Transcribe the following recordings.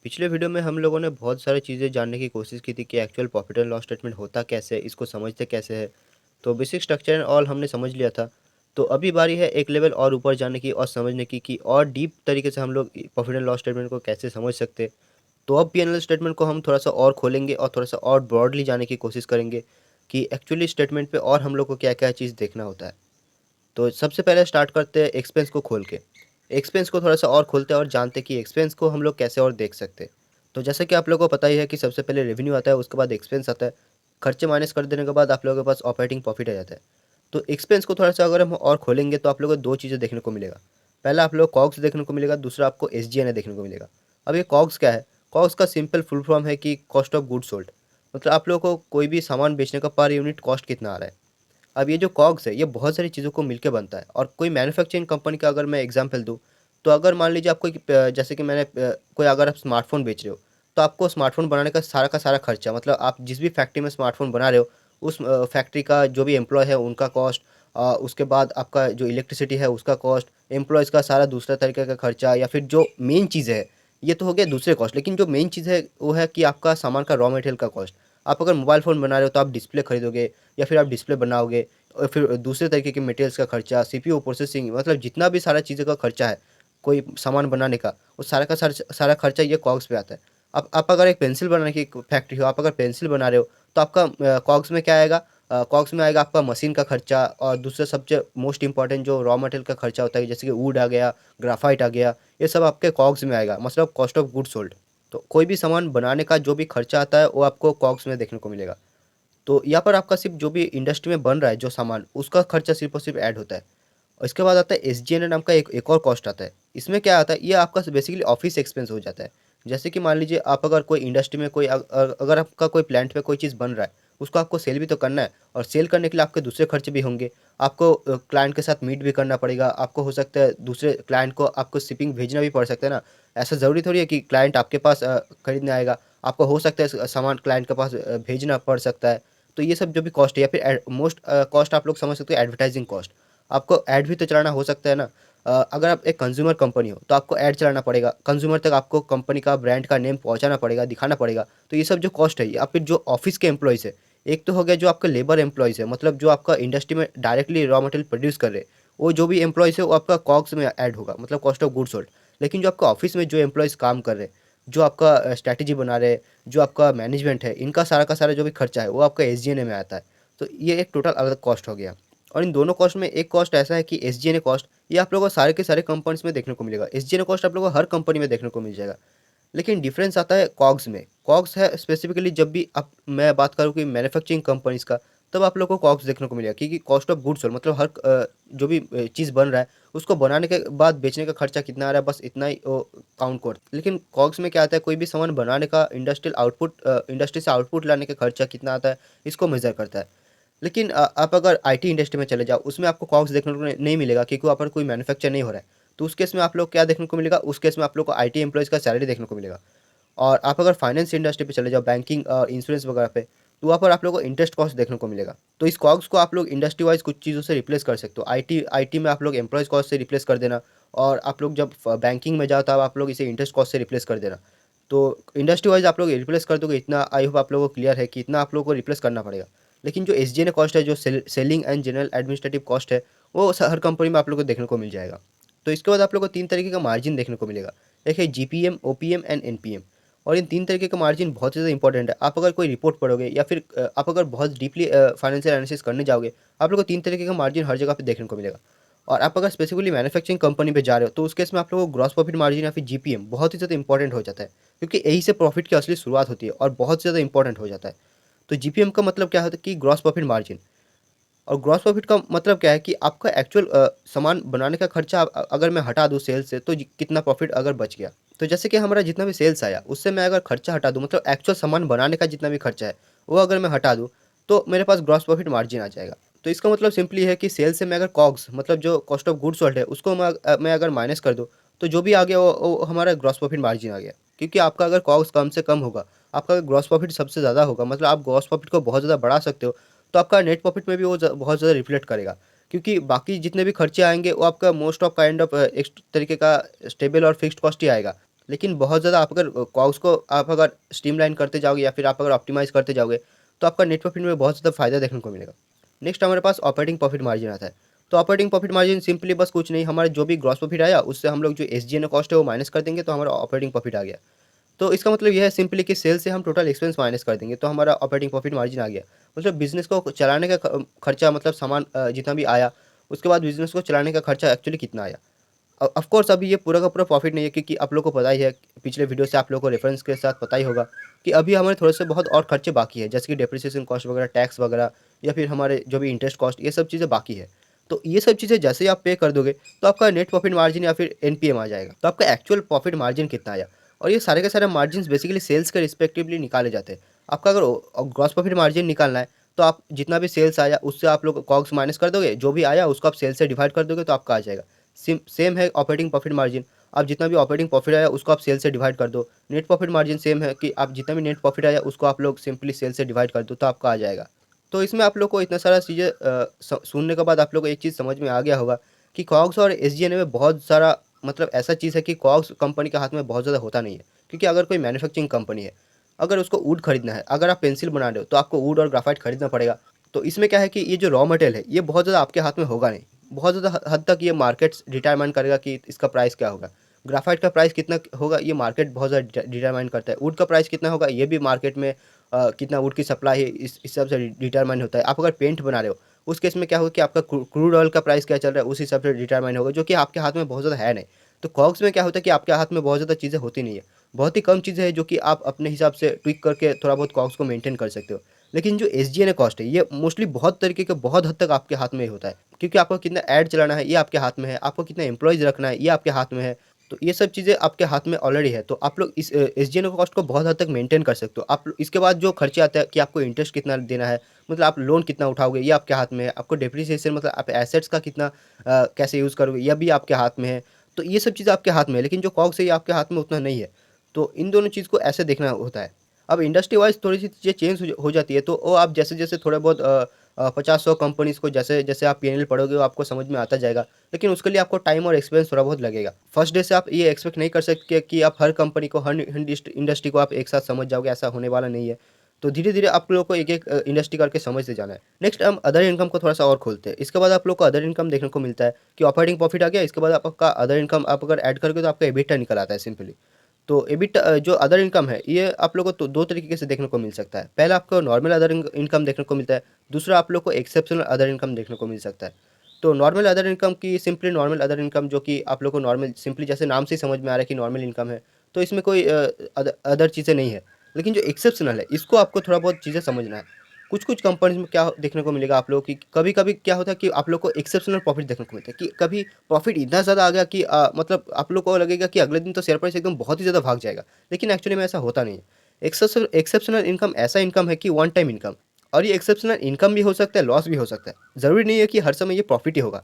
पिछले वीडियो में हम लोगों ने बहुत सारी चीज़ें जानने की कोशिश की थी कि actual profit and loss statement होता कैसे है, इसको समझते कैसे है। तो बेसिक स्ट्रक्चर एंड ऑल हमने समझ लिया था। तो अभी बारी है एक लेवल और ऊपर जाने की और समझने की कि और डीप तरीके से हम लोग प्रॉफिट एंड लॉस स्टेटमेंट को कैसे समझ सकते। तो अब पी स्टेटमेंट को हम थोड़ा सा और खोलेंगे और थोड़ा सा और ब्रॉडली जाने की कोशिश करेंगे कि एक्चुअली स्टेटमेंट पे और हम लोग को क्या क्या चीज़ देखना होता है। तो सबसे पहले स्टार्ट करते हैं एक्सपेंस को खोल के। एक्सपेंस को थोड़ा सा और खोलते हैं और जानते हैं कि एक्सपेंस को हम लोग कैसे और देख सकते हैं। तो जैसे कि आप लोगों को पता ही है कि सबसे पहले रेवेन्यू आता है, उसके बाद एक्सपेंस आता है। खर्चे माइनस कर देने के बाद आप लोगों के पास ऑपरेटिंग प्रॉफिट आ जाता है। तो एक्सपेंस को थोड़ा सा अगर हम और खोलेंगे तो आप लोगों को दो चीज़ें देखने को मिलेगा। पहला आप लोग कॉग्स देखने को मिलेगा, दूसरा आपको एसजीएनए देखने को मिलेगा। अब ये कॉग्स क्या है? कॉग्स का सिंपल फुल फॉर्म है कि कॉस्ट ऑफ गुड सोल्ड। मतलब आप लोगों को कोई भी सामान बेचने का पर यूनिट कॉस्ट कितना आ रहा है। अब ये जो कॉग्स है ये बहुत सारी चीज़ों को मिलके बनता है और कोई मैन्युफैक्चरिंग कंपनी का अगर मैं एग्जांपल दूँ, तो अगर मान लीजिए आपको जैसे कि कोई अगर आप स्मार्टफ़ोन बेच रहे हो, तो आपको स्मार्टफ़ोन बनाने का सारा खर्चा, मतलब आप जिस भी फैक्ट्री में स्मार्टफ़ोन बना रहे हो, उस फैक्ट्री का जो भी एम्प्लॉय है उनका कॉस्ट, उसके बाद आपका जो इलेक्ट्रिसिटी है उसका कॉस्ट, एम्प्लॉयज़ का सारा दूसरा तरीके का खर्चा, या फिर जो मेन चीज़ है, ये तो हो गया दूसरे कॉस्ट। लेकिन जो मेन चीज़ है वो है कि आपका सामान का रॉ मटेरियल का कॉस्ट। आप अगर मोबाइल फ़ोन बना रहे हो तो आप डिस्प्ले खरीदोगे, या फिर आप डिस्प्ले बनाओगे, और फिर दूसरे तरीके के मटेरियल्स का खर्चा, सीपीयू प्रोसेसिंग, मतलब जितना भी सारा चीज़ों का खर्चा है, कोई सामान बनाने का, वो सारा का सारा खर्चा ये कॉग्स पे आता है। अब आप अगर एक पेंसिल बनाने की फैक्ट्री हो, आप अगर पेंसिल बना रहे हो, तो आपका कॉग्स में क्या आएगा? कॉग्स में आएगा आपका मशीन का खर्चा, और दूसरा सबसे मोस्ट इंपॉर्टेंट जो रॉ मटेरियल का खर्चा होता है, जैसे कि वुड आ गया, ग्राफाइट आ गया, ये सब आपके कॉग्स में आएगा, मतलब कॉस्ट ऑफ गुड सोल्ड। तो कोई भी सामान बनाने का जो भी खर्चा आता है वो आपको कॉग्स में देखने को मिलेगा। तो यहाँ पर आपका सिर्फ जो भी इंडस्ट्री में बन रहा है जो सामान, उसका खर्चा सिर्फ और सिर्फ ऐड होता है। और इसके बाद आता है एसजीएनए नाम का एक और कॉस्ट आता है। इसमें क्या आता है, ये आपका बेसिकली ऑफिस एक्सपेंस हो जाता है। जैसे कि मान लीजिए आप अगर कोई इंडस्ट्री में अगर आपका कोई प्लांट पे कोई चीज़ बन रहा है, उसको आपको सेल भी तो करना है, और सेल करने के लिए आपके दूसरे खर्चे भी होंगे। आपको क्लाइंट के साथ मीट भी करना पड़ेगा, आपको हो सकता है दूसरे क्लाइंट को आपको शिपिंग भेजना भी पड़ सकता है ना। ऐसा ज़रूरी थोड़ी है कि क्लाइंट आपके पास खरीदने आएगा। आपको हो सकता है सामान क्लाइंट के पास भेजना पड़ सकता है। तो ये सब जो भी कॉस्ट है, या फिर मोस्ट कॉस्ट आप लोग समझ सकते हो एडवर्टाइजिंग कॉस्ट। आपको ऐड भी तो चलाना हो सकता है ना। अगर आप एक कंज्यूमर कंपनी हो तो आपको ऐड चलाना पड़ेगा, कंज्यूमर तक आपको कंपनी का ब्रांड का नेम पहुंचाना पड़ेगा, दिखाना पड़ेगा। तो ये सब जो कॉस्ट है, या फिर जो ऑफिस के एम्प्लॉयज़ है, एक तो हो गया जो आपका लेबर एम्प्लॉयज़ है, मतलब जो आपका इंडस्ट्री में डायरेक्टली रॉ मटेरियल प्रोड्यूस कर रहे हैं, वो जो भी एम्प्लॉयज़ है वो आपका कॉग्स में ऐड होगा, मतलब कॉस्ट ऑफ गुड सोल्ड। लेकिन जो आपका ऑफिस में जो एम्प्लॉयज़ काम कर रहे हैं, जो आपका स्ट्रैटेजी बना रहे हैं, जो आपका मैनेजमेंट है, इनका सारा का सारा जो भी खर्चा है वो आपका एसजीएनए में आता है। तो ये एक टोटल अलग कॉस्ट हो गया। और इन दोनों कॉस्ट में एक कॉस्ट ऐसा है कि एसजीएनए कॉस्ट, ये आप लोगों को सारे के सारे कंपनीज में देखने को मिलेगा। एसजीएनए कॉस्ट आप लोगों को हर कंपनी में देखने को मिल जाएगा। लेकिन डिफरेंस आता है कॉग्स में। कॉग्स है स्पेसिफिकली जब भी आप मैं बात करूँ कि मैन्युफैक्चरिंग कंपनीज का, तब आप लोगों को कॉग्स देखने को मिलेगा, क्योंकि कॉस्ट ऑफ गुड्स सोल्ड मतलब जो भी चीज़ बन रहा है, उसको बनाने के बाद बेचने का खर्चा कितना आ रहा है, बस इतना ही काउंट कर। लेकिन कॉग्स में क्या आता है, कोई भी सामान बनाने का इंडस्ट्रियल आउटपुट, इंडस्ट्री से आउटपुट लाने का खर्चा कितना आता है, इसको मेजर करता है। लेकिन आप अगर आईटी इंडस्ट्री में चले जाओ, उसमें आपको कॉग्स देखने को नहीं मिलेगा, क्योंकि वहाँ पर कोई मैन्युफैक्चर नहीं हो रहा है। तो उस केस में आप लोग क्या देखने को मिलेगा, उस केस में आप लोग को आईटी एम्प्लॉयज़ का सैलरी देखने को मिलेगा। और आप अगर फाइनेंस इंडस्ट्री पे चले जाओ, बैंकिंग और इंश्योरेंस वगैरह पे, तो वहाँ पर आप लोगों को इंटरेस्ट कॉस्ट देखने को मिलेगा। तो इस कॉग्स को आप लोग इंडस्ट्री वाइज कुछ चीज़ों से रिप्लेस कर सकते हो। आईटी आईटी में आप लोग एम्प्लॉयज़ कॉस्ट से रिप्लेस कर देना, और आप लोग जब बैंकिंग में जाओ तब आप लोग इसे इंटरेस्ट कॉस्ट से रिप्लेस कर देना। तो इंडस्ट्री वाइज आप लोग रिप्लेस कर दोगे इतना, आई होप आप लोगों को क्लियर है कि इतना आप लोगों को रिप्लेस करना पड़ेगा। लेकिन जो एसजीएनए कॉस्ट है, जो selling and general administrative cost है, वो हर कंपनी में आप लोग को देखने को मिल जाएगा। तो इसके बाद आप लोग को तीन तरीके का मार्जिन देखने को मिलेगा। एक है जीपीएम, ओपीएम एंड एनपीएम। और इन तीन तरीके का मार्जिन बहुत ज़्यादा इंपॉर्टेंट है। आप अगर कोई रिपोर्ट पढ़ोगे, या फिर आप अगर बहुत डीपली फाइनेंशियल एनालिसिस करने जाओगे, आप लोग को तीन तरीके का मार्जिन हर जगह पे देखने को मिलेगा। और आप अगर स्पेसिफिकली मैन्युफैक्चरिंग कंपनी पे जा रहे हो, तो उस केस में आप लोगों को ग्रॉस प्रॉफिट मार्जिन या फिर जीपीएम बहुत ही ज़्यादा इंपॉर्टेंट हो जाता है, क्योंकि यही से प्रॉफिट की असली शुरुआत होती है और बहुत ज़्यादा इंपॉर्टेंट हो जाता है। तो जीपीएम का मतलब क्या होता है कि ग्रॉस प्रॉफिट मार्जिन। और ग्रॉस प्रॉफिट का मतलब क्या है कि आपका एक्चुअल सामान बनाने का खर्चा अगर मैं हटा दूँ सेल्स से, तो कितना प्रॉफिट अगर बच गया। तो जैसे कि हमारा जितना भी सेल्स आया, उससे मैं अगर खर्चा हटा दूँ, मतलब एक्चुअल सामान बनाने का जितना भी खर्चा है, वो अगर मैं हटा दूँ, तो मेरे पास ग्रॉस प्रॉफिट मार्जिन आ जाएगा। तो इसका मतलब सिंपली है कि सेल्स से मैं अगर कॉग्स, मतलब जो कॉस्ट ऑफ गुड्स सोल्ड है, उसको मैं अगर माइनस कर दूँ, तो जो भी आ गया वो हमारा ग्रॉस प्रॉफिट मार्जिन आ गया। क्योंकि आपका अगर कॉग्स कम से कम होगा, आपका ग्रॉस प्रॉफिट सबसे ज़्यादा होगा, मतलब आप ग्रॉस प्रॉफिट को बहुत ज़्यादा बढ़ा सकते हो, तो आपका नेट प्रॉफिट में भी वो बहुत ज़्यादा रिफ्लेक्ट करेगा। क्योंकि बाकी जितने भी खर्चे आएंगे वो आपका मोस्ट ऑफ काइंड ऑफ एक तरीके का स्टेबल और फिक्स्ड कॉस्ट ही आएगा। लेकिन बहुत ज़्यादा आप अगर कॉस्ट को आप अगर स्ट्रीमलाइन करते जाओगे या फिर आप अगर ऑप्टिमाइज़ करते जाओगे, तो आपका नेट प्रॉफिट में बहुत ज़्यादा फ़ायदा देखने को मिलेगा। नेक्स्ट हमारे पास ऑपरेटिंग प्रॉफिट मार्जिन आता है। तो ऑपरेटिंग प्रॉफिट मार्जिन सिंपली बस कुछ नहीं, हमारा जो भी ग्रॉस प्रॉफिट आया उससे हम लोग जो एसजीएनए कॉस्ट है वो माइनस कर देंगे, तो हमारा ऑपरेटिंग प्रॉफिट आ गया। तो इसका मतलब ये है सिंपली कि सेल से हम टोटल एक्सपेंस माइनस कर देंगे, तो हमारा ऑपरेटिंग प्रॉफिट मार्जिन आ गया। मतलब बिज़नेस को चलाने का खर्चा, मतलब सामान जितना भी आया, उसके बाद बिज़नेस को चलाने का खर्चा एक्चुअली कितना आया। ऑफ कोर्स अभी ये पूरा का पूरा प्रॉफिट नहीं है, क्योंकि आप लोगों को पता ही है, पिछले वीडियो से आप लोगों को रेफरेंस के साथ पता ही होगा कि अभी हमारे थोड़े से बहुत और खर्चे बाकी है, जैसे कि डेप्रिसिएशन कॉस्ट वगैरह, टैक्स वगैरह, या फिर हमारे जो भी इंटरेस्ट कॉस्ट, ये सब चीज़ें बाकी है। तो ये सब चीज़ें जैसे ही आप पे कर दोगे, तो आपका नेट प्रॉफिट मार्जिन या फिर एनपीएम आ जाएगा। तो आपका एक्चुअल प्रॉफिट मार्जिन कितना आया, और ये सारे के सारे मार्जिन बेसिकली सेल्स के रिस्पेक्टिवली निकाले जाते हैं। आपका अगर ग्रॉस प्रॉफिट मार्जिन निकालना है, तो आप जितना भी सेल्स आया उससे आप लोग कॉग्स माइनस कर दोगे, जो भी आया उसको आप सेल्स से डिवाइड कर दोगे, तो आपका आ जाएगा। सेम है ऑपरेटिंग प्रॉफिट मार्जिन। आप जितना भी ऑपरेटिंग प्रॉफिट आया उसको आप सेल से डिवाइड कर दो। नेट प्रॉफिट मार्जिन सेम है कि आप जितना भी नेट प्रॉफिट आया उसको आप लोग सिंपली सेल से डिवाइड कर दो, तो आपका आ जाएगा। तो इसमें आप लोग को इतना सारा चीज़ें सुनने के बाद आप लोग को एक चीज़ समझ में आ गया होगा कि कॉग्स और एसजीएनए में बहुत सारा, मतलब ऐसा चीज़ है कि कॉग्स कंपनी के हाथ में बहुत ज़्यादा होता नहीं है। क्योंकि अगर कोई मैन्युफैक्चरिंग कंपनी है, अगर उसको वुड खरीदना है, अगर आप पेंसिल बना रहे हो तो आपको वुड और ग्राफाइट खरीदना पड़ेगा। तो इसमें क्या है कि ये जो रॉ मटेरियल है ये बहुत ज़्यादा आपके हाथ में होगा नहीं। बहुत ज़्यादा हद तक ये मार्केट्स डिटरमाइन करेगा कि इसका प्राइस क्या होगा। ग्राफाइट का प्राइस कितना होगा ये मार्केट बहुत ज़्यादा डिटरमाइन करता है। वुड का प्राइस कितना होगा ये भी मार्केट में कितना वुड की सप्लाई है इस हिसाब से डिटरमाइन होता है। आप अगर पेंट बना रहे हो, उस केस में क्या होगा कि आपका क्रूड ऑयल का प्राइस क्या चल रहा है उस हिसाब से डिटरमाइन होगा, जो कि आपके हाथ में बहुत ज़्यादा है नहीं। तो कॉग्स में क्या होता है कि आपके हाथ में बहुत ज़्यादा चीज़ें होती नहीं है। बहुत ही कम चीज़ें हैं जो कि आप अपने हिसाब से ट्विक करके थोड़ा बहुत कॉग्स को मेंटेन कर सकते हो। लेकिन जो एसजीएनए कॉस्ट है ये मोस्टली बहुत तरीके के बहुत हद तक आपके हाथ में ही होता है। क्योंकि आपको कितना ऐड चलाना है ये आपके हाथ में है, आपको कितना एम्प्लॉइज़ रखना है ये आपके हाथ में है। तो ये सब चीज़ें आपके हाथ में ऑलरेडी है, तो आप लोग इस एसजीएनए कॉस्ट को बहुत हद तक मेंटेन कर सकते हो। इसके बाद जो खर्चे आते हैं कि आपको इंटरेस्ट कितना देना है, मतलब आप लोन कितना उठाओगे ये आपके हाथ में है। आपको डेप्रिसिएशन मतलब आप एसेट्स का कितना कैसे यूज़ करोगे यह भी आपके हाथ में है। तो ये सब चीज़ें आपके हाथ में है, लेकिन जो कॉग्स है ये आपके हाथ में उतना नहीं है। तो इन दोनों चीज़ को ऐसे देखना होता है। अब इंडस्ट्री वाइज़ थोड़ी-सी चीज़ें चेंज हो जाती है, तो वो आप जैसे-जैसे थोड़ा बहुत 50-100 कंपनीज़ को जैसे-जैसे आप पीएनएल पढ़ोगे वो आपको समझ में आता जाएगा। लेकिन उसके लिए आपको टाइम और एक्सपीरियंस थोड़ा बहुत लगेगा। फर्स्ट डे से आप ये एक्सपेक्ट नहीं कर सकते कि आप हर कंपनी को, हर इंडस्ट्री को आप एक साथ समझ जाओगे, ऐसा होने वाला नहीं है। तो धीरे-धीरे आप लोगों को एक-एक इंडस्ट्री करके समझते जाना है। नेक्स्ट हम अदर इनकम को थोड़ा-सा और खोलते हैं। इसके बाद आप लोग को अदर इनकम देखने को मिलता है कि ऑपरेटिंग प्रॉफिट आ गया, इसके बाद आपका अदर इनकम आप अगर ऐड करोगे तो आपका एबिटा निकल आता है सिंपली। तो एबिट जो अदर इनकम है ये आप लोगों को तो 2 तरीके से देखने को मिल सकता है। पहला आपको नॉर्मल अदर इनकम देखने को मिलता है, दूसरा आप लोग को एक्सेप्शनल अदर इनकम देखने को मिल सकता है। तो नॉर्मल अदर इनकम की सिंपली नॉर्मल अदर इनकम जो कि आप लोग को नॉर्मल सिंपली जैसे नाम से ही समझ में आ रहा है कि नॉर्मल इनकम है, तो इसमें कोई अदर चीज़ें नहीं है। लेकिन जो एक्सेप्शनल है इसको आपको थोड़ा बहुत चीज़ें समझना है। कुछ-कुछ कंपनीज़ में क्या देखने को मिलेगा आप लोगों की कभी-कभी क्या होता है कि आप लोग को एक्सेप्शनल प्रॉफिट देखने को मिलता है कि कभी प्रॉफिट इतना ज़्यादा आ गया कि मतलब आप लोग को लगेगा कि अगले दिन तो शेयर प्राइस एकदम बहुत ही ज़्यादा भाग जाएगा। लेकिन एक्चुअली में ऐसा होता नहीं है। एक्सेप्शनल इनकम ऐसा इनकम है कि वन टाइम इनकम, और ये एक्सेप्शनल इनकम भी हो सकता है, लॉस भी हो सकता है। ज़रूरी नहीं है कि हर समय ये प्रॉफिट ही होगा।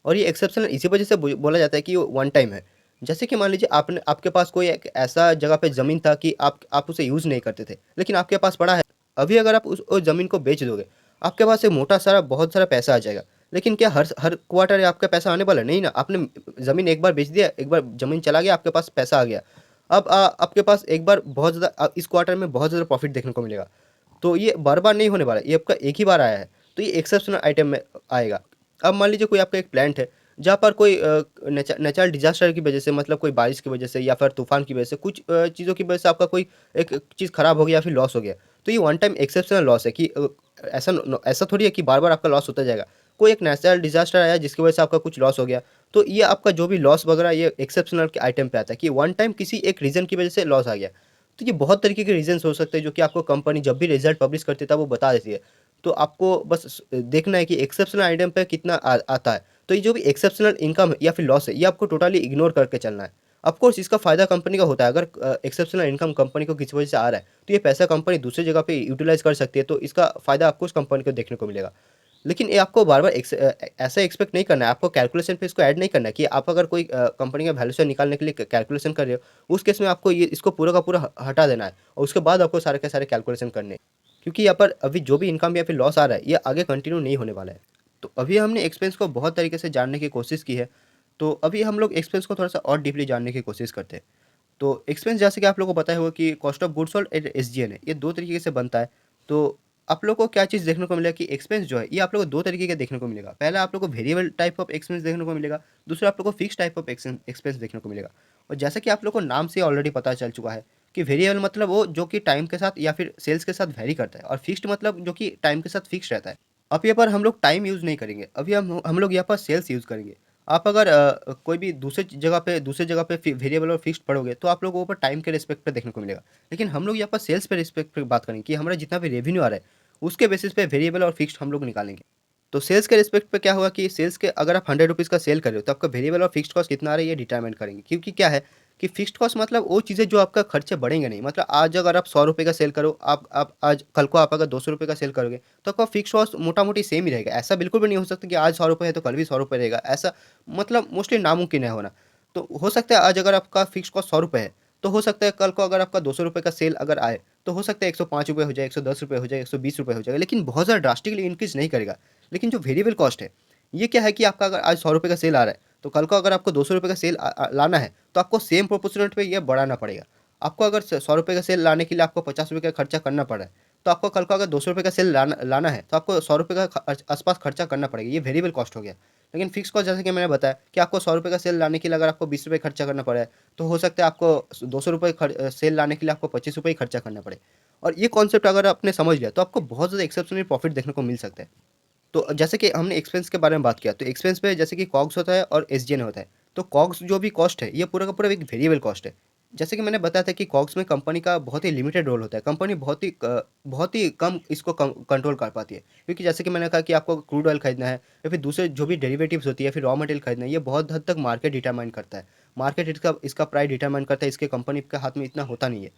और ये एक्सेप्शनल इसी वजह से बोला जाता है कि वो वन टाइम है। जैसे कि मान लीजिए आपने आपके पास कोई एक ऐसा जगह पे ज़मीन था कि आप उसे यूज़ नहीं करते थे, लेकिन आपके पास पड़ा है। अभी अगर आप उस ज़मीन को बेच दोगे, आपके पास एक मोटा सारा बहुत सारा पैसा आ जाएगा। लेकिन क्या हर हर क्वार्टर आपका पैसा आने वाला है? नहीं ना। आपने ज़मीन एक बार बेच दिया, एक बार ज़मीन चला गया, आपके पास पैसा आ गया। अब आपके पास एक बार बहुत ज़्यादा इस क्वार्टर में बहुत ज़्यादा प्रॉफिट देखने को मिलेगा। तो ये बार-बार नहीं होने वाला है, ये आपका एक ही बार आया है, तो ये एक्सेप्शनल आइटम में आएगा। अब मान लीजिए कोई आपका एक प्लांट है, जहाँ पर कोई नेचुरल डिज़ास्टर की वजह से, मतलब कोई बारिश की वजह से या फिर तूफ़ान की वजह से, कुछ चीज़ों की वजह से आपका कोई एक चीज़ खराब हो गया या फिर लॉस हो गया। तो ये वन टाइम एक्सेप्शनल लॉस है कि ऐसा थोड़ी है कि बार-बार आपका लॉस होता जाएगा। कोई एक नेचुरल डिज़ास्टर आया जिसकी वजह से आपका कुछ लॉस हो गया, तो ये आपका जो भी लॉस वगैरह ये एक्सेप्शनल के आइटम पे आता है कि वन टाइम किसी एक रीज़न की वजह से लॉस आ गया। तो ये बहुत तरीके के रीज़न्स हो सकते हैं जो कि आपको कंपनी जब भी रिज़ल्ट पब्लिश करती है तब वो बता देती है। तो आपको बस देखना है कि एक्सेप्शनल आइटम पे कितना आता है। तो ये जो भी एक्सेप्शनल इनकम है या फिर लॉस है, ये आपको टोटली इग्नोर करके चलना है। ऑफ कोर्स इसका फ़ायदा कंपनी का होता है, अगर एक्सेप्शनल इनकम कंपनी को किसी वजह से आ रहा है, तो ये पैसा कंपनी दूसरी जगह पे यूटिलाइज़ कर सकती है, तो इसका फ़ायदा आपको उस कंपनी को देखने को मिलेगा। लेकिन ये आपको बार-बार ऐसा एक्सपेक्ट नहीं करना है, आपको कैलकुलेशन पे इसको ऐड नहीं करना है कि आप अगर कोई कंपनी का वैल्यूएशन निकालने के लिए कैलकुलेशन कर रहे हो, उस केस में आपको ये इसको पूरा का पूरा हटा देना है और उसके बाद आपको सारे के सारे कैलकुलेशन करने हैं। क्योंकि यहाँ पर अभी जो भी इनकम या फिर लॉस आ रहा है, ये आगे कंटिन्यू नहीं होने वाला है। तो अभी हमने एक्सपेंस को बहुत तरीके से जानने की कोशिश की है, तो अभी हम लोग एक्सपेंस को थोड़ा-सा और डीपली जानने की कोशिश करते हैं। तो एक्सपेंस जैसे कि आप लोगों को पता ही होगा कि cost of goods sold and SGNA ये 2 तरीके से बनता है। तो आप लोगों को क्या चीज़ देखने को मिलेगा कि एक्सपेंस जो है ये आप लोगों को 2 तरीके का देखने को मिलेगा। पहला आप लोगों को वेरिएबल टाइप ऑफ एक्सपेंस देखने को मिलेगा, दूसरा आप लोगों को फिक्स्ड टाइप ऑफ एक्सपेंस देखने को मिलेगा। और जैसा कि आप लोगों को नाम से ऑलरेडी पता चल चुका है कि वेरिएबल मतलब वो जो कि टाइम के साथ या फिर सेल्स के साथ वैरी करता है और फिक्स्ड मतलब जो कि टाइम के साथ फिक्स रहता है। अब यहाँ पर हम लोग टाइम यूज़ नहीं करेंगे, अभी हम लोग यहाँ पर सेल्स यूज़ करेंगे। आप अगर कोई भी दूसरे जगह पे वेरिएबल और फिक्स्ड पढ़ोगे तो आप लोगों को ऊपर टाइम के रिस्पेक्ट पे देखने को मिलेगा। लेकिन हम लोग यहाँ पर सेल्स पे रिस्पेक्ट पे बात करेंगे कि हमारा जितना भी रेवेन्यू आ रहा है उसके बेसिस पे वेरिएबल और फिक्स्ड हम लोग निकालेंगे। तो सेल्स के रिस्पेक्ट पे क्या होगा कि सेल्स के अगर आप 100 रुपीज़ का सेल कर रहे हो तो आपका वेरिएबल और फिक्स्ड कॉस्ट कितना आ रहा है ये डिटरमाइन करेंगे। क्योंकि क्या है कि फिक्स्ड कॉस्ट मतलब वो चीज़ें जो आपका खर्चे बढ़ेंगे नहीं। मतलब आज अगर आप 100 रुपये का सेल करो, आप आज कल को आप अगर 200 रुपये का सेल करोगे तो आपका फिक्स कॉस्ट मोटा-मोटी सेम ही रहेगा। ऐसा बिल्कुल भी नहीं हो सकता कि आज 100 रुपये है तो कल भी 100 रुपये रहेगा। ऐसा मतलब मोस्टली नामुमकिन है होना। तो हो सकता है आज अगर आपका फिक्स कॉस्ट 100 रुपये है, तो हो सकता है कल को अगर आपका 200 रुपये का सेल अगर आए, तो हो सकता है 105 रुपये हो जाए, 110 रुपये हो जाए, 120 रुपये हो जाएगा, लेकिन बहुत ज़्यादा ड्रास्टिकली इंक्रीज़ नहीं करेगा। लेकिन जो वेरिएबल कॉस्ट है, ये क्या है कि आपका अगर आज 100 रुपये का सेल आ रहा है, तो कल को अगर आपको 200 रुपये का सेल लाना है, तो आपको सेम प्रोपोर्शनेट पे ये बढ़ाना पड़ेगा। आपको अगर 100 रुपये का सेल लाने के लिए आपको 50 रुपये का खर्चा करना पड़ रहा है, तो आपको कल को अगर 200 रुपये का सेल लाना लाना है, तो आपको 100 रुपये का आसपास खर्चा करना पड़ेगा। ये वेरिएबल कॉस्ट हो गया। लेकिन फिक्स कॉस्ट जैसे कि मैंने बताया कि आपको 100 रुपये का सेल लाने के लिए अगर आपको 20 रुपये खर्चा करना पड़ा है, तो हो सकता है आपको 200 रुपये सेल लाने के लिए आपको 25 रुपये ही खर्चा करना पड़े। और ये कॉन्सेप्ट अगर आपने समझ लिया, तो आपको बहुत ज़्यादा एक्सेप्शनल प्रॉफिट देखने को मिल सकता है। तो जैसे कि हमने एक्सपेंस के बारे में बात किया, तो एक्सपेंस पे जैसे कि कॉग्स होता है और एसजीएनए होता है। तो कॉग्स जो भी कॉस्ट है, ये पूरा का पूरा एक वेरिएबल कॉस्ट है। जैसे कि मैंने बताया था कि कॉग्स में कंपनी का बहुत ही लिमिटेड रोल होता है। कंपनी बहुत ही कम इसको कंट्रोल कर पाती है। क्योंकि जैसे कि मैंने कहा कि आपको क्रूड ऑयल खरीदना है या फिर दूसरे जो भी डेरिवेटिव्स होती है, फिर रॉ मटेरियल खरीदना है, ये बहुत हद तक मार्केट डिटरमाइन करता है। मार्केट इसका इसका प्राइस डिटरमाइन करता है, इसके कंपनी के हाथ में इतना होता नहीं है।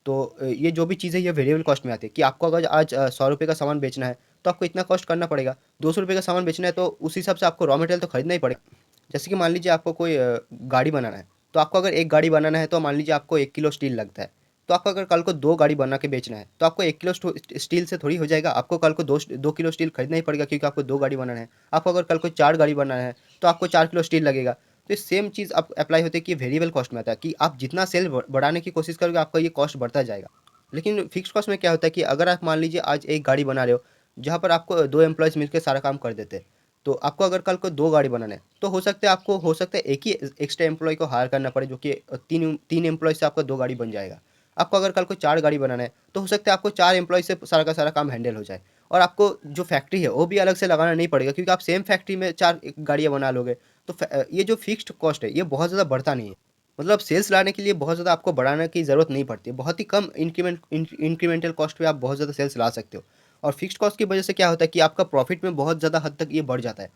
तो ये जो भी चीज़ है ये वेरिएबल कॉस्ट में आती है कि आपको अगर आज 100 रुपये का सामान बेचना है तो आपको इतना कॉस्ट करना पड़ेगा। 200 रुपये का सामान बेचना है तो उस हिसाब से आपको रॉ मटेरियल तो खरीदना ही पड़ेगा। जैसे कि मान लीजिए आपको कोई गाड़ी बनाना है, तो आपको अगर एक गाड़ी बनाना है तो मान लीजिए आपको 1 किलो स्टील लगता है। तो आपको अगर कल को 2 गाड़ी बना के बेचना है तो आपको 1 किलो स्टील से थोड़ी हो जाएगा। आपको कल को 2 किलो स्टील खरीदना ही पड़ेगा क्योंकि आपको 2 गाड़ी बनाना है। आपको अगर कल को 4 गाड़ी बनाना है तो आपको 4 किलो स्टील लगेगा। तो ये सेम चीज़ अब अप्लाई होती है कि वेरिएबल कॉस्ट में आता है कि आप जितना सेल बढ़ाने की कोशिश करोगे आपका ये कॉस्ट बढ़ता जाएगा। लेकिन फिक्स्ड कॉस्ट में क्या होता है कि अगर आप मान लीजिए आज एक गाड़ी बना रहे हो, जहाँ पर आपको 2 एम्प्लॉइज़ मिलके सारा काम कर देते हैं। तो आपको अगर कल को 2 गाड़ी बनाना है, तो हो सकता है एक ही एक्स्ट्रा एम्प्लॉयी को हायर करना पड़े जो कि 3 एम्प्लॉयी से आपका 2 गाड़ी बन जाएगा। आपको अगर कल को 4 गाड़ी बनाना है, तो हो सकता है आपको 4 एम्प्लॉयी से सारा का सारा काम हैंडल हो जाए। और आपको जो फैक्ट्री है, वो भी अलग से लगाना नहीं पड़ेगा क्योंकि आप सेम फैक्ट्री में 4 गाड़ियाँ बना लोगे। तो ये जो फिक्स्ड कॉस्ट है, ये बहुत ज़्यादा बढ़ता नहीं है। मतलब सेल्स लाने के लिए बहुत ज़्यादा आपको बढ़ाने की ज़रूरत नहीं पड़ती है। बहुत ही कम इंक्रीमेंटल कॉस्ट पे आप बहुत ज़्यादा सेल्स ला सकते हो। और फिक्स्ड कॉस्ट की वजह से क्या होता है कि आपका प्रॉफिट में बहुत ज़्यादा हद तक ये बढ़ जाता है।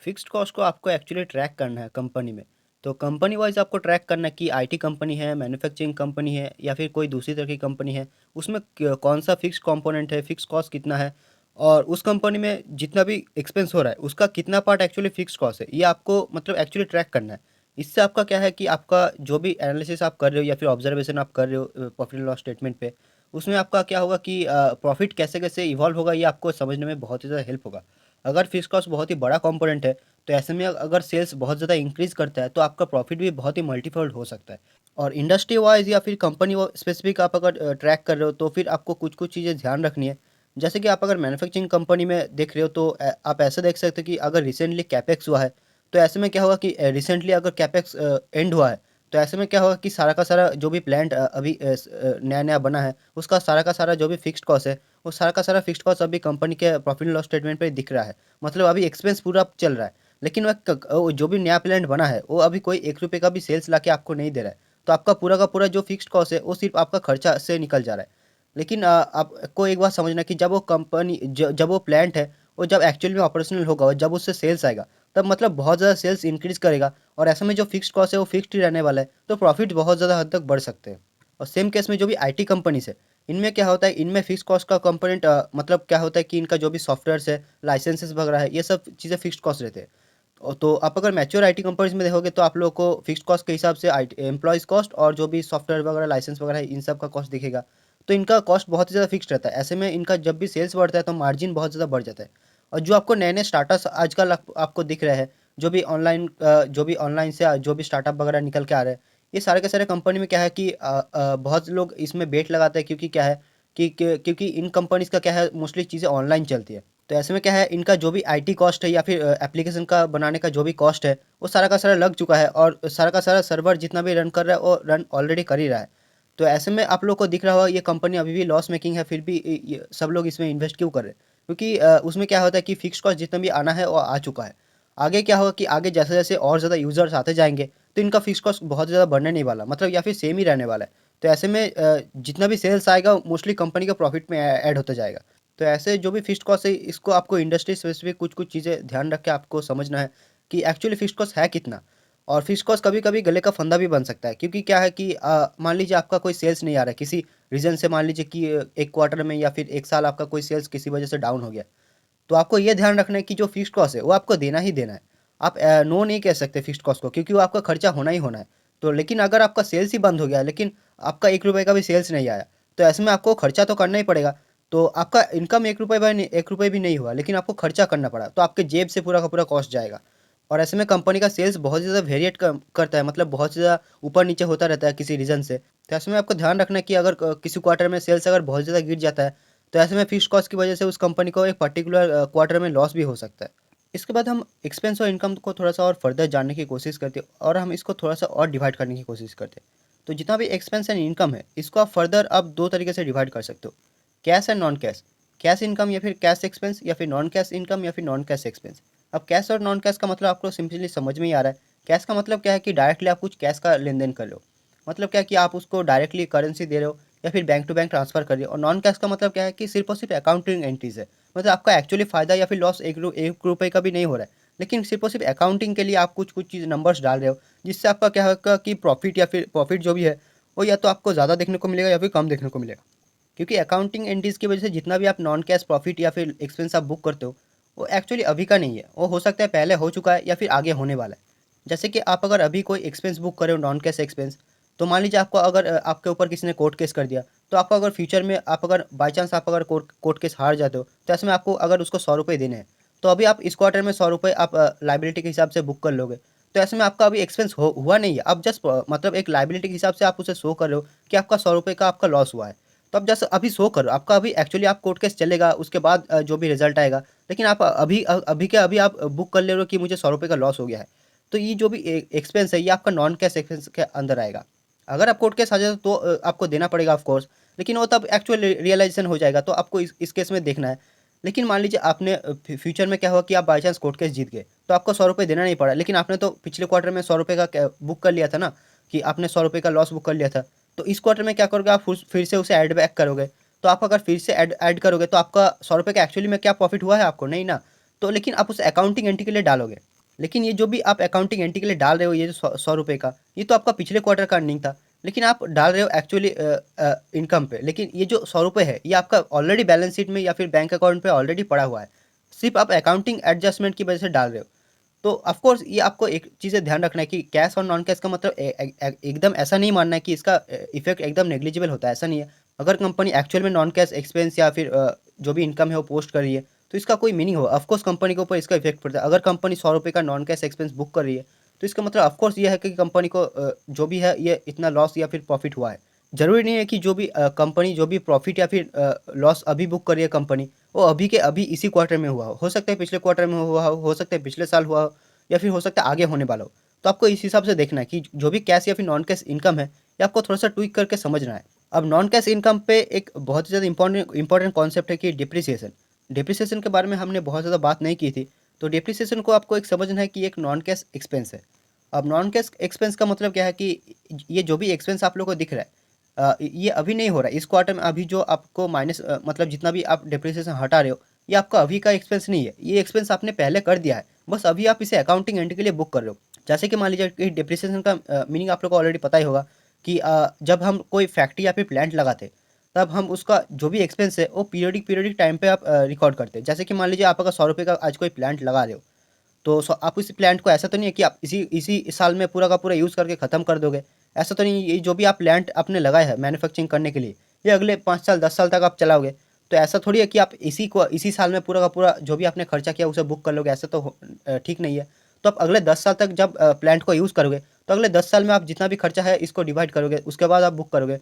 फिक्स्ड कॉस्ट को आपको एक्चुअली ट्रैक करना है कंपनी में। तो कंपनी वाइज़ आपको ट्रैक करना है कि आईटी कंपनी है, मैन्युफैक्चरिंग कंपनी है या फिर कोई दूसरी तरह की कंपनी है। उसमें कौन-सा फिक्स्ड कंपोनेंट है, फिक्स्ड कॉस्ट कितना है और उस कंपनी में जितना भी एक्सपेंस हो रहा है, उसका कितना पार्ट एक्चुअली फिक्स्ड कॉस्ट है। ये आपको मतलब एक्चुअली ट्रैक करना है। इससे आपका क्या है कि आपका जो भी एनालिसिस आप कर रहे हो या फिर ऑब्जर्वेशन आप कर रहे हो प्रॉफिट एंड लॉस स्टेटमेंट पे, उसमें आपका क्या होगा कि प्रॉफिट कैसे-कैसे इवॉल्व होगा ये आपको समझने में बहुत ही ज़्यादा हेल्प होगा। अगर फिक्स्ड कॉस्ट बहुत ही बड़ा कंपोनेंट है, तो ऐसे में अगर सेल्स बहुत ज़्यादा इंक्रीज़ करता है, तो आपका प्रॉफिट भी बहुत ही मल्टीफोल्ड हो सकता है। और इंडस्ट्री वाइज़ या फिर कंपनी व स्पेसिफिक आप अगर ट्रैक कर रहे हो, तो फिर आपको कुछ-कुछ चीज़ें ध्यान रखनी है। जैसे कि आप अगर मैन्युफैक्चरिंग कंपनी में देख रहे हो, तो आप ऐसा देख सकते हो कि अगर रिसेंटली कैपेक्स हुआ है, तो ऐसे में क्या होगा कि रिसेंटली अगर कैपेक्स एंड हुआ है, तो ऐसे में क्या होगा कि सारा का सारा जो भी प्लांट अभी नया-नया बना है, उसका सारा का सारा जो भी फिक्स्ड कॉस्ट है, वो सारा का सारा फिक्स्ड कॉस्ट अभी कंपनी के प्रॉफिट एंड लॉस स्टेटमेंट पे दिख रहा है। मतलब अभी एक्सपेंस पूरा चल रहा है। लेकिन वो जो भी नया प्लांट बना है, वो अभी कोई ₹1 का भी सेल्स लाके आपको नहीं दे रहा है। तो आपका पूरा का पूरा जो फिक्स्ड कॉस्ट है, वो सिर्फ़ आपका खर्चा से निकल जा रहा है। लेकिन आपको एक बात समझना है कि जब वो कंपनी जब वो प्लांट है, वो जब एक्चुअल में ऑपरेशनल होगा और जब उससे सेल्स आएगा, तब मतलब बहुत ज़्यादा सेल्स इंक्रीज़ करेगा और ऐसे में जो फिक्स्ड कॉस्ट है, वो फिक्स्ड ही रहने वाला है। तो प्रॉफिट बहुत ज़्यादा हद तक बढ़ सकते हैं। और सेम केस में जो भी आईटी कंपनीज़ है, इनमें क्या होता है, इनमें फिक्स्ड कॉस्ट का कंपोनेंट मतलब क्या होता है कि इनका जो भी सॉफ्टवेयर्स है, लाइसेंसेस वगैरह है, ये सब चीज़ें फिक्स्ड कॉस्ट रहते हैं। तो आप अगर मैच्योर आईटी कंपनीज़ में देखोगे तो आप लोगों को फिक्स्ड कॉस्ट के हिसाब से आईटी एम्प्लॉइज़ कॉस्ट और जो भी सॉफ्टवेयर वगैरह लाइसेंस वगैरह है, इन सब का कॉस्ट दिखेगा। तो इनका कॉस्ट बहुत ही ज़्यादा फिक्स्ड रहता है। ऐसे में इनका जब भी सेल्स बढ़ता है तो मार्जिन बहुत ज़्यादा बढ़ जाता है। और जो आपको नए-नए स्टार्टअप्स आजकल आपको दिख रहे हैं, जो भी ऑनलाइन से जो भी स्टार्टअप वगैरह निकल के आ रहे हैं, ये सारे के सारे कंपनी में क्या है कि बहुत लोग इसमें बेट लगाते हैं, क्योंकि क्या है कि क्योंकि इन कंपनीज़ का क्या है, मोस्टली चीज़ें ऑनलाइन चलती है। तो ऐसे में क्या है, इनका जो भी आईटी कॉस्ट है या फिर एप्लीकेशन का बनाने का जो भी कॉस्ट है, वो सारा का सारा लग चुका है, और सारा का सारा सर्वर जितना भी रन कर रहा है वो रन ऑलरेडी कर ही रहा है। तो ऐसे में आप लोग को दिख रहा होगा ये कंपनी अभी भी लॉस मेकिंग है, फिर भी ये सब लोग इसमें इन्वेस्ट क्यों कर रहे हैं? क्योंकि उसमें क्या होता है कि फिक्स कॉस्ट जितना भी आना है वो आ चुका है। आगे क्या होगा कि आगे जैसे-जैसे और ज़्यादा यूज़र्स आते जाएँगे, तो इनका फिक्स कॉस्ट बहुत ज़्यादा बढ़ने नहीं वाला, मतलब या फिर सेम ही रहने वाला है। तो ऐसे में जितना भी सेल्स आएगा मोस्टली कंपनी के प्रॉफिट में ऐड होता जाएगा। तो ऐसे जो भी फिक्स्ड कॉस्ट है, इसको आपको इंडस्ट्री स्पेसिफिक कुछ-कुछ चीज़ें ध्यान रख के आपको समझना है कि एक्चुअली फिक्स्ड कॉस्ट है कितना? और फिक्स्ड कॉस्ट कभी-कभी गले का फंदा भी बन सकता है, क्योंकि क्या है कि मान लीजिए आपका कोई सेल्स नहीं आ रहा है किसी रीज़न से, मान लीजिए कि 1 क्वार्टर में या फिर 1 साल आपका कोई सेल्स किसी वजह से डाउन हो गया। तो आपको ये ध्यान रखना है कि जो फिक्स्ड कॉस्ट है वो आपको देना ही देना है। आप नो नहीं कह सकते फिक्स्ड कॉस्ट को, क्योंकि वो आपका खर्चा होना ही होना है। तो लेकिन अगर आपका सेल्स ही बंद हो गया, लेकिन आपका ₹1 का भी सेल्स नहीं आया, तो ऐसे में आपको खर्चा तो करना ही पड़ेगा। तो आपका इनकम ₹1 भी नहीं हुआ, लेकिन आपको खर्चा करना पड़ा, तो आपके जेब से पूरा का पूरा कॉस्ट जाएगा। और ऐसे में कंपनी का सेल्स बहुत ज़्यादा वेरिएट करता है, मतलब बहुत ज़्यादा ऊपर-नीचे होता रहता है किसी रीज़न से। तो ऐसे में आपको ध्यान रखना है कि अगर किसी क्वार्टर में सेल्स अगर बहुत ज़्यादा गिर जाता है, तो ऐसे में फिक्स्ड कॉस्ट की वजह से उस कंपनी को एक पर्टिकुलर क्वार्टर में लॉस भी हो सकता है। इसके बाद हम एक्सपेंस और इनकम को थोड़ा-सा और फर्दर जानने की कोशिश करते हैं, और हम इसको थोड़ा-सा और डिवाइड करने की कोशिश करते हैं। तो जितना भी एक्सपेंस एंड इनकम है, इसको आप फर्दर आप 2 तरीके से डिवाइड कर सकते हो, cash and non cash. Cash income या फिर कैश एक्सपेंस, या फिर नॉन कैश इनकम या फिर नॉन कैश एक्सपेंस। अब कैश और नॉन कैश का मतलब आपको सिंपली समझ में ही आ रहा है। कैश का मतलब क्या है कि डायरेक्टली आप कुछ कैश का लेन-देन कर रहे हो। मतलब क्या है कि आप उसको डायरेक्टली करेंसी दे रहे हो या फिर बैंक टू बैंक ट्रांसफ़र कर रहे हो। और नॉन कैश का मतलब क्या है कि सिर्फ़ और सिर्फ़ अकाउंटिंग एंट्रीज़ है। मतलब आपका एक्चुअली फ़ायदा या फिर लॉस ₹1 का भी नहीं हो रहा है। लेकिन सिर्फ़ और सिर्फ़ अकाउंटिंग के लिए आप कुछ-कुछ चीज़ नंबर्स डाल रहे हो, जिससे आपका क्या होगा कि प्रॉफ़िट या फिर प्रॉफ़िट जो भी है, वो या तो आपको ज़्यादा देखने को मिलेगा या फिर कम देखने को मिलेगा। क्योंकि अकाउंटिंग एंट्रीज़ की वजह से जितना भी आप नॉन कैश प्रॉफ़िट या फिर एक्सपेंस आप बुक करते हो, वो एक्चुअली अभी का नहीं है। वो हो सकता है पहले हो चुका है या फिर आगे होने वाला है। जैसे कि आप अगर अभी कोई एक्सपेंस बुक कर रहे हो नॉन कैश एक्सपेंस, तो मान लीजिए आपको अगर आपके ऊपर किसी ने कोर्ट केस कर दिया, तो आपको अगर फ्यूचर में आप अगर बाय चांस आप अगर कोर्ट कोर्ट केस हार जाते हो, तो ऐसे में आपको अगर उसको ₹100 देने हैं, तो अभी आप इस क्वार्टर में ₹100 आप लायबिलिटी के हिसाब से बुक कर लोगे। तो ऐसे में आपका अभी एक्सपेंस हो हुआ नहीं है। आप जस्ट मतलब एक लायबिलिटी के हिसाब से आप उसे शो कर रहे हो कि आपका ₹100 का आपका लॉस हुआ है। तो आप जस्ट अभी शो करो, आपका अभी एक्चुअली आप कोर्ट केस चलेगा, उसके बाद जो भी रिज़ल्ट आएगा। लेकिन आप अभी के अभी आप बुक कर ले रहे हो कि मुझे ₹100 का लॉस हो गया है। तो ये जो भी एक्सपेंस है, ये आपका नॉन कैश एक्सपेंस के अंदर आएगा। अगर आप कोर्ट केस हार जाते हो तो आपको देना पड़ेगा ऑफ कोर्स, लेकिन वो तब एक्चुअल रियलाइज़ेशन हो जाएगा, तो आपको इस केस में देखना है। लेकिन मान लीजिए आपने फ्यूचर में क्या हुआ कि आप बाय चांस कोर्ट केस जीत गए, तो आपको ₹100 देना नहीं पड़ा, लेकिन आपने तो पिछले क्वार्टर में ₹100 का बुक कर लिया था ना, कि आपने ₹100 का लॉस बुक कर लिया था। तो इस क्वार्टर में क्या करोगे, आप फिर से उसे ऐड बैक करोगे। तो आप अगर फिर से ऐड ऐड करोगे, तो आपका ₹100 का एक्चुअली में क्या प्रॉफ़िट हुआ है आपको? नहीं ना। तो लेकिन आप उसे अकाउंटिंग एंट्री के लिए डालोगे। लेकिन ये जो भी आप अकाउंटिंग एंट्री के लिए डाल रहे हो, ये जो ₹100 का, ये तो आपका पिछले क्वार्टर का अर्निंग था। लेकिन आप डाल रहे हो एक्चुअली इनकम पे। लेकिन ये जो ₹100 है, ये आपका ऑलरेडी बैलेंस शीट में या फिर बैंक अकाउंट पे ऑलरेडी पड़ा हुआ है। सिर्फ़ आप अकाउंटिंग एडजस्टमेंट की वजह से डाल रहे हो। तो ऑफ कोर्स ये आपको एक चीज़ें ध्यान रखना है कि कैश और नॉन कैश का मतलब एकदम ऐसा नहीं मानना है कि इसका इफ़ेक्ट एकदम नेग्लिजिबल होता है, ऐसा नहीं है। अगर कंपनी एक्चुअल में नॉन कैश एक्सपेंस या फिर जो भी इनकम है वो पोस्ट कर रही है, तो इसका कोई मीनिंग होगा। ऑफ कोर्स कंपनी के ऊपर इसका इफ़ेक्ट पड़ता है। अगर कंपनी ₹100 का नॉन कैश एक्सपेंस बुक कर रही है, तो इसका मतलब ऑफ कोर्स ये है कि कंपनी को जो भी है ये इतना लॉस या फिर प्रॉफ़िट हुआ है। ज़रूरी नहीं है कि जो भी कंपनी जो भी प्रॉफ़िट या फिर लॉस अभी बुक कर रही है कंपनी, वो अभी के अभी इसी क्वार्टर में हुआ हो सकता है पिछले क्वार्टर में हुआ हो सकता है पिछले साल हुआ हो, या फिर हो सकता है आगे होने वाला हो। तो आपको इस हिसाब से देखना है कि जो भी कैश या फिर नॉन कैश इनकम है, ये आपको थोड़ा-सा ट्विक करके समझना है। अब नॉन कैश इनकम पे एक बहुत ही ज़्यादा इम्पोर्टेंट कॉन्सेप्ट है कि डिप्रिसिएशन। डिप्रिसिएशन के बारे में हमने बहुत ज़्यादा बात नहीं की थी, तो डिप्रिसिएशन को आपको एक समझना है कि एक नॉन कैश एक्सपेंस है। अब नॉन कैश एक्सपेंस का मतलब क्या है कि ये जो भी एक्सपेंस आप लोगों को दिख रहा है, ये अभी नहीं हो रहा है। इस क्वार्टर में अभी जो आपको माइनस मतलब जितना भी आप डिप्रिसिएशन हटा रहे हो, ये आपका अभी का एक्सपेंस नहीं है। ये एक्सपेंस आपने पहले कर दिया है। बस अभी आप इसे अकाउंटिंग एंट्री के लिए बुक कर रहे हो। जैसे कि मान लीजिए कि डिप्रिसिएशन का मीनिंग आप लोग को ऑलरेडी पता ही होगा कि जब हम कोई फैक्ट्री या फिर प्लांट लगाते, तब हम उसका जो भी एक्सपेंस है वो पीरियडिक पीरियडिक टाइम पे आप रिकॉर्ड करते हैं। जैसे कि मान लीजिए आप अगर ₹100 का आज कोई प्लांट लगा रहे हो, तो आप इस प्लांट को ऐसा तो नहीं है कि आप इसी इसी साल में पूरा का पूरा यूज़ करके ख़त्म कर दोगे। ऐसा तो नहीं, ये जो भी आप प्लांट आपने लगाया है मैन्युफैक्चरिंग करने के लिए, ये अगले 5 साल 10 साल तक आप चलाओगे। तो ऐसा थोड़ी है कि आप इसी साल में पूरा का पूरा जो भी आपने खर्चा किया उसे बुक कर लोगे, ऐसा तो ठीक नहीं है। तो आप अगले 10 साल तक जब प्लांट को यूज़ करोगे, तो अगले 10 साल में आप जितना भी खर्चा है इसको डिवाइड करोगे, उसके बाद आप बुक करोगे।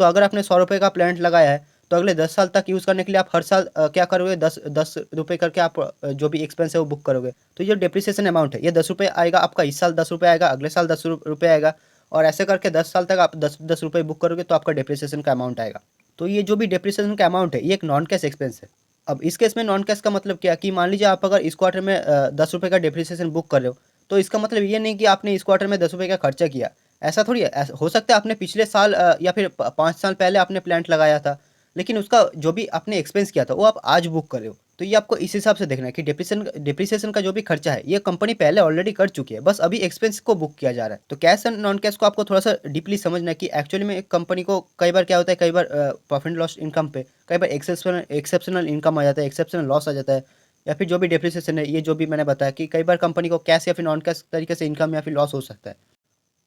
तो अगर आपने 100 रुपये का प्लान लगाया है, तो अगले 10 साल तक यूज़ करने के लिए आप हर साल क्या करोगे, 10 रुपये करके आप जो भी एक्सपेंस है वो बुक करोगे। तो ये डेप्रिसिएशन अमाउंट है, ये 10 रुपये आएगा आपका, इस साल 10 रुपये आएगा, अगले साल 10 रुपये आएगा, और ऐसे करके 10 साल तक आप 10 रुपये बुक करोगे तो आपका डेप्रिसिएशन का अमाउंट आएगा। तो ये जो भी डेप्रिसिएशन का अमाउंट है ये एक नॉन कैश एक्सपेंस है। अब इस केस में नॉन कैश का मतलब क्या, कि मान लीजिए आप अगर इस क्वार्टर में 10 रुपये का डेप्रिसिएशन बुक कर रहे हो, तो इसका मतलब ये नहीं कि आपने इस क्वार्टर में 10 रुपये का खर्चा किया। ऐसा थोड़ी है, हो सकता है आपने पिछले साल या फिर 5 साल पहले आपने प्लांट लगाया था, लेकिन उसका जो भी आपने एक्सपेंस किया था वो आप आज बुक कर रहे हो। तो ये आपको इस हिसाब से देखना है कि डिप्रिसिएशन का जो भी खर्चा है ये कंपनी पहले ऑलरेडी कर चुकी है, बस अभी एक्सपेंस को बुक किया जा रहा है। तो कैश एंड नॉन कैश को आपको थोड़ा सा डीपली समझना है कि एक्चुअली में एक कंपनी को कई बार क्या होता है, कई बार प्रॉफिट एंड लॉस इनकम पे कई बार एक्सेप्शनल इनकम आ जाता है, एक्सेप्शनल लॉस आ जाता है, या फिर जो भी डिप्रिसिएशन है, ये जो भी मैंने बताया कि कई बार कंपनी को कैश या फिर नॉन कैश तरीके से इनकम या फिर लॉस हो सकता है।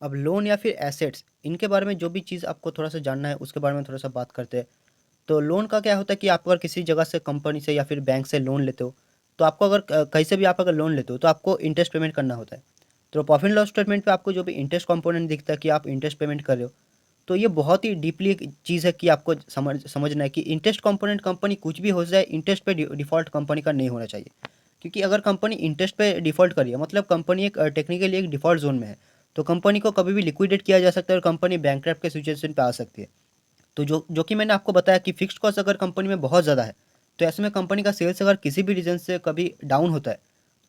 अब लोन या फिर एसेट्स, इनके बारे में जो भी चीज़ आपको थोड़ा सा जानना है उसके बारे में थोड़ा सा बात करते हैं। तो लोन का क्या होता है कि आप अगर किसी जगह से, कंपनी से या फिर बैंक से लोन लेते हो, तो आपको अगर कहीं से भी आप अगर लोन लेते हो तो आपको इंटरेस्ट पेमेंट करना होता है। तो प्रॉफिट एंड लॉस स्टेटमेंट पे आपको जो भी इंटरेस्ट कंपोनेंट दिखता है कि आप इंटरेस्ट पेमेंट कर रहे हो, तो ये बहुत ही डीपली एक चीज़ है कि आपको समझना है कि इंटरेस्ट कंपोनेंट, कंपनी कुछ भी हो जाए, इंटरेस्ट पे डिफ़ॉल्ट कंपनी का नहीं होना चाहिए। क्योंकि अगर कंपनी इंटरेस्ट पे डिफ़ॉल्ट करी है, मतलब कंपनी एक टेक्निकली एक डिफ़ॉल्ट ज़ोन में है, तो कंपनी को कभी भी लिक्विडेट किया जा सकता है और कंपनी बैंकरप्ट के सिचुएशन पे आ सकती है। तो जो कि मैंने आपको बताया कि फिक्स्ड कॉस्ट अगर कंपनी में बहुत ज़्यादा है, तो ऐसे में कंपनी का सेल्स अगर किसी भी रीज़न से कभी डाउन होता है,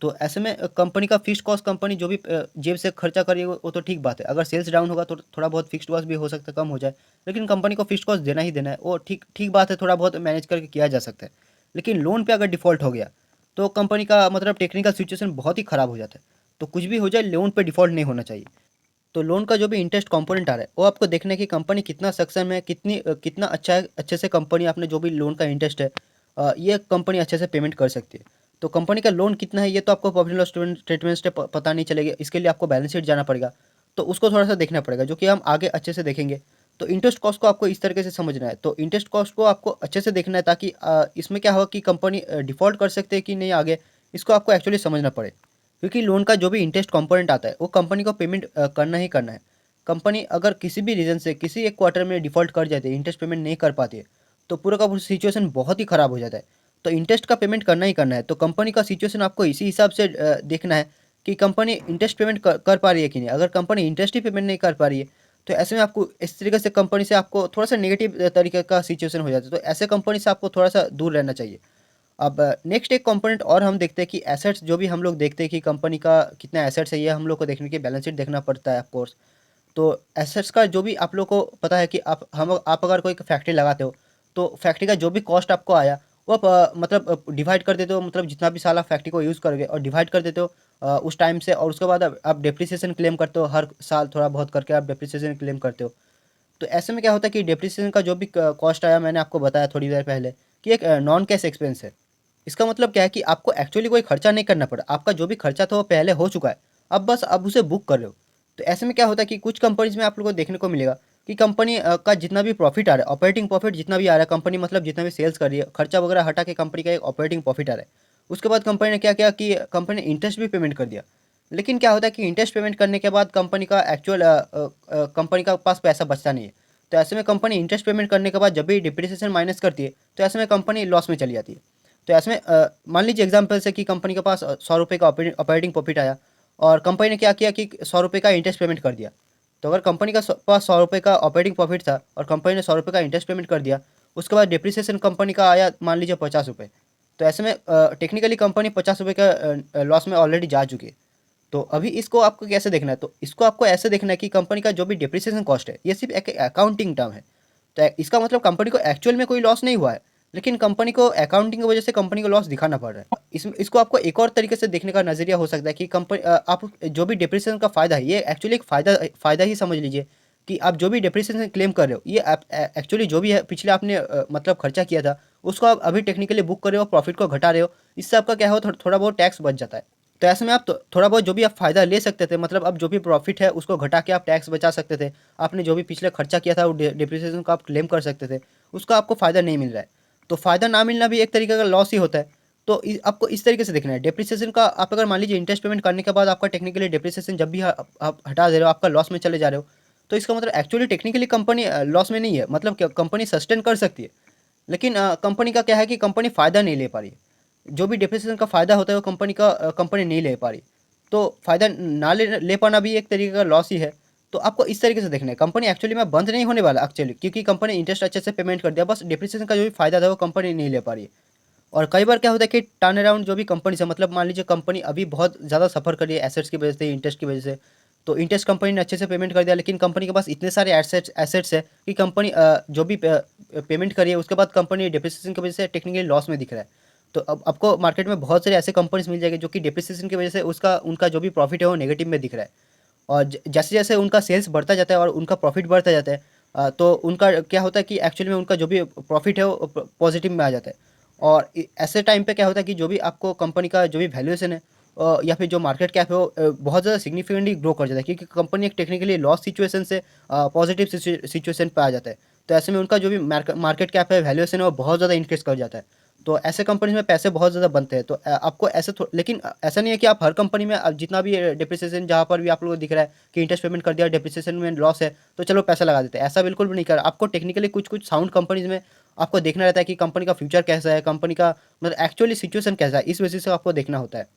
तो ऐसे में कंपनी का फिक्स्ड कॉस्ट, कंपनी जो भी जेब से खर्चा करिए वो तो ठीक बात है। अगर सेल्स डाउन होगा तो थोड़ा बहुत फिक्स्ड कॉस्ट भी हो सकता है कम हो जाए, लेकिन कंपनी को फिक्स्ड कॉस्ट देना ही देना है, वो ठीक ठीक बात है, थोड़ा बहुत मैनेज करके किया जा सकता है। लेकिन लोन पे अगर डिफ़ॉल्ट हो गया, तो कंपनी का मतलब टेक्निकल सिचुएशन बहुत ही ख़राब हो जाता है। तो कुछ भी हो जाए, लोन पे डिफ़ॉल्ट नहीं होना चाहिए। तो लोन का जो भी इंटरेस्ट कंपोनेंट आ रहा है वो आपको देखना है कि कंपनी कितना सक्षम है, कितना अच्छा है, अच्छे से कंपनी आपने जो भी लोन का इंटरेस्ट है ये कंपनी अच्छे से पेमेंट कर सकती है। तो कंपनी का लोन कितना है ये तो आपको प्रॉफिट एंड लॉस स्टेटमेंट से पता नहीं चलेगा, इसके लिए आपको बैलेंस शीट जाना पड़ेगा। तो उसको थोड़ा सा देखना पड़ेगा, जो कि हम आगे अच्छे से देखेंगे। तो इंटरेस्ट कॉस्ट को आपको इस तरीके से समझना है, तो इंटरेस्ट कॉस्ट को आपको अच्छे से देखना है, ताकि इसमें क्या होगा कि कंपनी डिफ़ॉल्ट कर सकते हैं कि नहीं आगे, इसको आपको एक्चुअली समझना पड़े। क्योंकि लोन का जो भी इंटरेस्ट कंपोनेंट आता है वो कंपनी को पेमेंट करना ही करना है। कंपनी अगर किसी भी रीज़न से किसी एक क्वार्टर में डिफ़ॉल्ट कर जाती है, इंटरेस्ट पेमेंट नहीं कर पाती है, तो पूरा का पूरा सिचुएशन बहुत ही ख़राब हो जाता है। तो इंटरेस्ट का पेमेंट करना ही करना है। तो कंपनी का सिचुएशन आपको इसी हिसाब से देखना है कि कंपनी इंटरेस्ट पेमेंट कर पा रही है कि नहीं। अगर कंपनी इंटरेस्ट ही पेमेंट नहीं कर पा रही है, तो ऐसे में आपको इस तरीके से कंपनी से आपको थोड़ा सा नेगेटिव तरीके का सिचुएशन हो जाता है। तो ऐसे कंपनी से आपको थोड़ा सा दूर रहना चाहिए। अब नेक्स्ट एक कंपोनेंट और हम देखते हैं कि एसेट्स, जो भी हम लोग देखते हैं कि कंपनी का कितना एसेट्स है, ये हम लोग को देखने के बैलेंस शीट देखना पड़ता है ऑफ कोर्स। तो एसेट्स का जो भी आप लोग को पता है कि आप अगर कोई फैक्ट्री लगाते हो, तो फैक्ट्री का जो भी कॉस्ट आपको आया वो आप मतलब डिवाइड कर देते हो, मतलब जितना भी साल आप फैक्ट्री को यूज़ करोगे और डिवाइड कर देते हो उस टाइम से, और उसके बाद आप डेप्रिसिएशन क्लेम करते हो, हर साल थोड़ा बहुत करके आप डेप्रिसिएशन क्लेम करते हो। तो ऐसे में क्या होता है कि डेप्रिसिएशन का जो भी कॉस्ट आया, मैंने आपको बताया थोड़ी देर पहले कि एक नॉन कैश एक्सपेंस है। इसका मतलब क्या है कि आपको एक्चुअली कोई खर्चा नहीं करना पड़ा, आपका जो भी खर्चा था वो पहले हो चुका है, अब बस अब उसे बुक कर रहे हो। तो ऐसे में क्या होता है कि कुछ कंपनीज में आप लोगों को देखने को मिलेगा कि कंपनी का जितना भी प्रॉफिट आ रहा है, ऑपरेटिंग प्रॉफिट जितना भी आ रहा है, कंपनी मतलब जितना भी सेल्स कर रही है, खर्चा वगैरह हटा के कंपनी का एक ऑपरेटिंग प्रॉफिट आ रहा है। उसके बाद कंपनी ने क्या किया कि कंपनी ने इंटरेस्ट भी पेमेंट कर दिया। लेकिन क्या होता है कि इंटरेस्ट पेमेंट करने के बाद कंपनी का एक्चुअल कंपनी का पास पैसा बचता नहीं है। तो ऐसे में कंपनी इंटरेस्ट पेमेंट करने के बाद जब भी डिप्रिसिएशन माइनस करती है, तो ऐसे में कंपनी लॉस में चली जाती है। तो ऐसे में मान लीजिए एग्जाम्पल से कि कंपनी के पास 100 रुपये का ऑपरेटिंग प्रॉफिट आया, और कंपनी ने क्या किया कि 100 रुपये का इंटरेस्ट पेमेंट कर दिया। तो अगर कंपनी का पास 100 रुपये का ऑपरेटिंग प्रॉफिट था और कंपनी ने 100 रुपये का इंटरेस्ट पेमेंट कर दिया, उसके बाद डिप्रिसिएशन कंपनी का आया मान लीजिए 50 रुपये। तो ऐसे में टेक्निकली कंपनी 50 रुपये का लॉस में ऑलरेडी जा चुकी है। तो अभी इसको आपको कैसे देखना है, तो इसको आपको ऐसे देखना है कि कंपनी का जो भी डिप्रिसिएशन कॉस्ट है ये सिर्फ एक अकाउंटिंग टर्म है। तो इसका मतलब कंपनी को एक्चुअल में कोई लॉस नहीं हुआ है, लेकिन कंपनी को अकाउंटिंग की वजह से कंपनी को लॉस दिखाना पड़ रहा है। इसको आपको एक और तरीके से देखने का नज़रिया हो सकता है कि कंपनी आप जो भी डिप्रिसिएशन का फ़ायदा है ये एक्चुअली एक फ़ायदा ही समझ लीजिए, कि आप जो भी डिप्रिसिएशन क्लेम कर रहे हो ये एक्चुअली जो भी है पिछले आपने मतलब खर्चा किया था, उसको आप अभी टेक्निकली बुक कर रहे हो, प्रॉफिट को घटा रहे हो। इससे आपका क्या हो, थोड़ा बहुत टैक्स बच जाता है। तो ऐसे में आप थोड़ा बहुत जो भी आप फ़ायदा ले सकते थे, मतलब अब जो भी प्रॉफिट है उसको घटा के आप टैक्स बचा सकते थे। आपने जो भी पिछले खर्चा किया था वो डिप्रिसिएशन को आप क्लेम कर सकते थे, उसका आपको फ़ायदा नहीं मिल रहा है। तो फ़ायदा ना मिलना भी एक तरीके का लॉस ही होता है। तो आपको इस तरीके से देखना है डेप्रिसिएशन का। आप अगर मान लीजिए इंटरेस्ट पेमेंट करने के बाद आपका टेक्निकली डेप्रिसिएशन जब भी आप हटा दे रहे हो, आपका लॉस में चले जा रहे हो, तो इसका मतलब एक्चुअली टेक्निकली कंपनी लॉस में नहीं है। मतलब कंपनी सस्टेन कर सकती है, लेकिन कंपनी का क्या है कि कंपनी फ़ायदा नहीं ले पा रही है। जो भी डिप्रिसिएशन का फ़ायदा होता है वो कंपनी नहीं ले पा रही। तो फ़ायदा ना ले पाना भी एक तरीके का लॉस ही है। तो आपको इस तरीके से देखना है, कंपनी एक्चुअली में बंद नहीं होने वाला एक्चुअली, क्योंकि कंपनी इंटरेस्ट अच्छे से पेमेंट कर दिया, बस डिप्रिसिएशन का जो भी फ़ायदा था वो कंपनी नहीं ले पा रही है। और कई बार क्या होता है कि टर्न अराउंड जो भी कंपनी से, मतलब मान लीजिए कंपनी अभी बहुत ज़्यादा सफ़र कर रही है एसेट्स की वजह से, इंटरेस्ट की वजह से, तो इंटरेस्ट कंपनी ने अच्छे से पेमेंट कर दिया, लेकिन कंपनी के पास इतने सारे एसेट्स एसेट्स है कि कंपनी जो भी पेमेंट करी है उसके बाद कंपनी डिप्रिसिएशन की वजह से टेक्निकली लॉस में दिख रहा है। तो अब आपको मार्केट में बहुत सारे ऐसे कंपनीज मिल जाएंगे जो कि डिप्रिसिएशन की वजह से उसका उनका जो भी प्रॉफिट है वो नेगेटिव में दिख रहा है। और जैसे जैसे उनका सेल्स बढ़ता जाता है और उनका प्रॉफिट बढ़ता जाता है, तो उनका क्या होता है कि एक्चुअली में उनका जो भी प्रॉफिट है वो पॉजिटिव में आ जाता है। और ऐसे टाइम पे क्या होता है कि जो भी आपको कंपनी का जो भी वैल्यूएशन है या फिर जो मार्केट कैप है वो बहुत ज़्यादा सिग्निफिकेंटली ग्रो कर जाता है, क्योंकि कंपनी एक टेक्निकली लॉस सिचुएशन से पॉजिटिव सिचुएशन पे आ जाता है। तो ऐसे में उनका जो भी मार्केट कैप है, वैल्यूएशन है, वो बहुत ज़्यादा इंक्रीज कर जाता है। तो ऐसे कंपनीज में पैसे बहुत ज़्यादा बनते हैं। तो आपको ऐसे लेकिन ऐसा नहीं है कि आप हर कंपनी में जितना भी डिप्रिसिएशन जहाँ पर भी आप लोगों को दिख रहा है कि इंटरेस्ट पेमेंट कर दिया, डिप्रिसिएशन में लॉस है, तो चलो पैसा लगा देते हैं, ऐसा बिल्कुल भी नहीं कर। आपको टेक्निकली कुछ कुछ साउंड कंपनीज में आपको देखना रहता है कि कंपनी का फ्यूचर कैसा है, कंपनी का मतलब एक्चुअली सिचुएशन कैसा है, इस वजह से आपको देखना होता है।